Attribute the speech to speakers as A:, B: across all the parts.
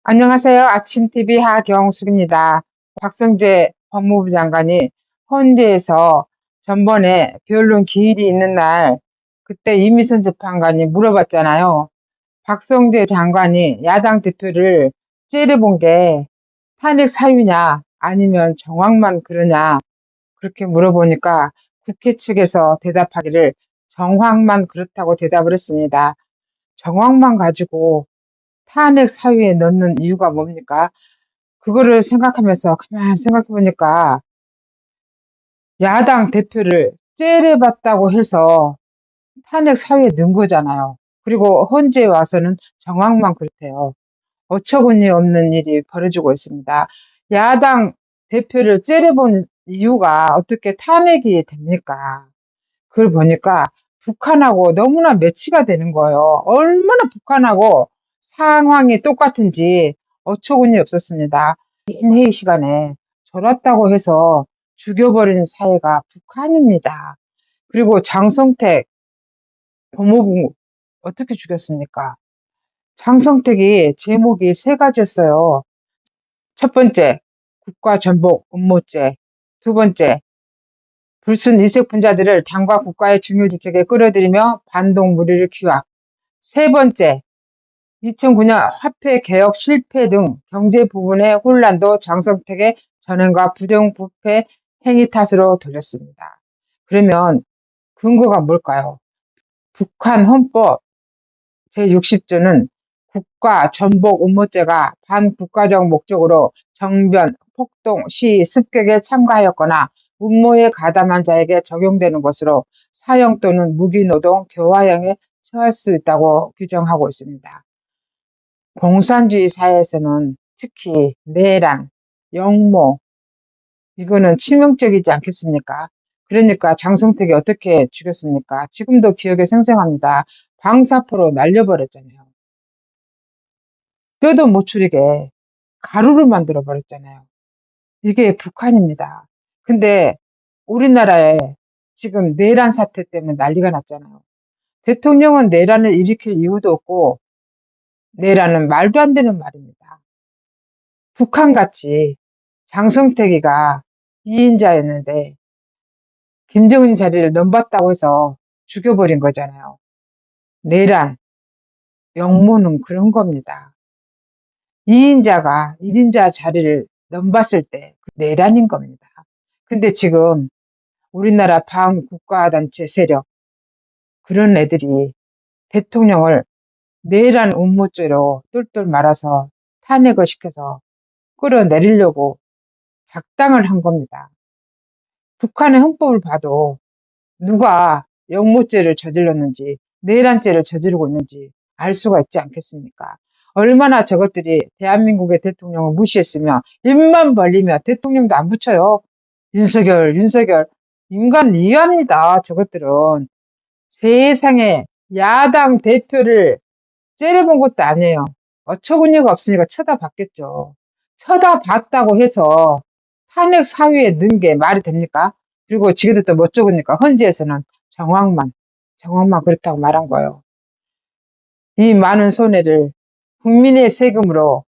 A: 안녕하세요. 아침TV 하경숙입니다. 박성재 법무부 장관이 헌재에서 전번에 변론 기일이 있는 날 그때 이미선 재판관이 물어봤잖아요. 박성재 장관이 야당 대표를 째려본 게 탄핵 사유냐 아니면 정황만 그러냐 그렇게 물어보니까 국회 측에서 대답하기를 정황만 그렇다고 대답을 했습니다. 정황만 가지고 탄핵 사유에 넣는 이유가 뭡니까? 그거를 생각하면서 가만히 생각해 보니까 야당 대표를 째려봤다고 해서 탄핵 사유에 넣은 거잖아요. 그리고 헌재에 와서는 정황만 그렇대요. 어처구니 없는 일이 벌어지고 있습니다. 야당 대표를 째려본 이유가 어떻게 탄핵이 됩니까? 그걸 보니까 북한하고 너무나 매치가 되는 거예요. 얼마나 북한하고 상황이 똑같은지 어처구니 없었습니다. 긴 회의 시간에 졸았다고 해서 죽여버린 사회가 북한입니다. 그리고 장성택 법무부 어떻게 죽였습니까? 장성택이 제목이 세 가지였어요. 첫 번째, 국가전복 음모죄. 두 번째, 불순 이색분자들을 당과 국가의 중요 직책에 끌어들이며 반동 무리를 규합. 세 번째, 2009년 화폐 개혁 실패 등 경제 부분의 혼란도 장성택의 전횡과 부정부패 행위 탓으로 돌렸습니다. 그러면 근거가 뭘까요? 북한 헌법 제60조는 국가 전복 음모죄가 반국가적 목적으로 정변, 폭동, 시위, 습격에 참가하였거나 음모에 가담한 자에게 적용되는 것으로 사형 또는 무기노동, 교화형에 처할 수 있다고 규정하고 있습니다. 공산주의 사회에서는 특히 내란, 영모 이거는 치명적이지 않겠습니까? 그러니까 장성택이 어떻게 죽였습니까? 지금도 기억에 생생합니다. 광사포로 날려버렸잖아요. 뼈도 못 추리게 가루를 만들어 버렸잖아요. 이게 북한입니다. 근데 우리나라에 지금 내란 사태 때문에 난리가 났잖아요. 대통령은 내란을 일으킬 이유도 없고 내란은 말도 안 되는 말입니다. 북한같이 장성택이가 2인자였는데 김정은 자리를 넘봤다고 해서 죽여버린 거잖아요. 내란, 영모는 그런 겁니다. 2인자가 1인자 자리를 넘봤을 때 내란인 겁니다. 근데 지금 우리나라 반국가단체 세력 그런 애들이 대통령을 내란 음모죄로 똘똘 말아서 탄핵을 시켜서 끌어내리려고 작당을 한 겁니다. 북한의 헌법을 봐도 누가 영모죄를 저질렀는지 내란죄를 저지르고 있는지 알 수가 있지 않겠습니까? 얼마나 저것들이 대한민국의 대통령을 무시했으며 입만 벌리며 대통령도 안 붙여요. 윤석열 인간 이해합니다. 저것들은 세상에 야당 대표를 째려본 것도 아니에요. 어처구니가 없으니까 쳐다봤겠죠. 쳐다봤다고 해서 탄핵 사유에 넣은 게 말이 됩니까? 그리고 지금도 못 적으니까 헌재에서는 정황만 그렇다고 말한 거예요. 이 많은 손해를 국민의 세금으로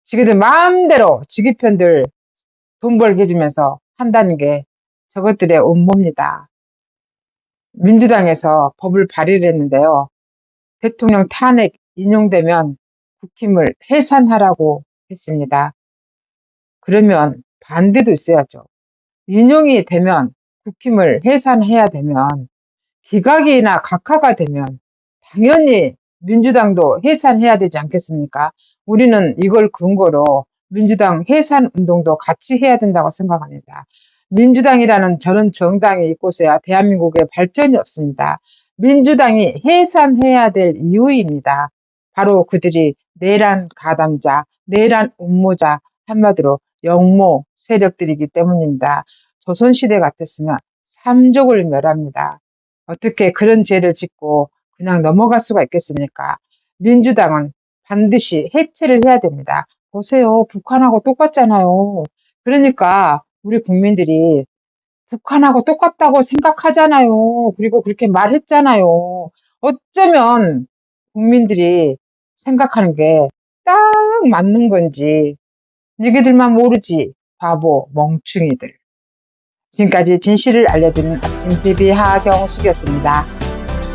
A: 지그들 마음대로 지기 편들 돈 벌게 해주면서 한다는 게 저것들의 음모입니다. 민주당에서 법을 발의를 했는데요. 대통령 탄핵 인용되면 국힘을 해산하라고 했습니다. 그러면 반대도 있어야죠. 인용이 되면 국힘을 해산해야 되면 기각이나 각하가 되면 당연히 민주당도 해산해야 되지 않겠습니까? 우리는 이걸 근거로 민주당 해산 운동도 같이 해야 된다고 생각합니다. 민주당이라는 저런 정당이 있고서야 대한민국의 발전이 없습니다. 민주당이 해산해야 될 이유입니다. 바로 그들이 내란 가담자, 내란 음모자, 한마디로 영모 세력들이기 때문입니다. 조선시대 같았으면 삼족을 멸합니다. 어떻게 그런 죄를 짓고 그냥 넘어갈 수가 있겠습니까? 민주당은 반드시 해체를 해야 됩니다. 보세요. 북한하고 똑같잖아요. 그러니까 우리 국민들이 북한하고 똑같다고 생각하잖아요. 그리고 그렇게 말했잖아요. 어쩌면 국민들이 생각하는 게 딱 맞는 건지 니게들만 모르지. 바보 멍충이들. 지금까지 진실을 알려드리는 아침TV 하경숙이었습니다.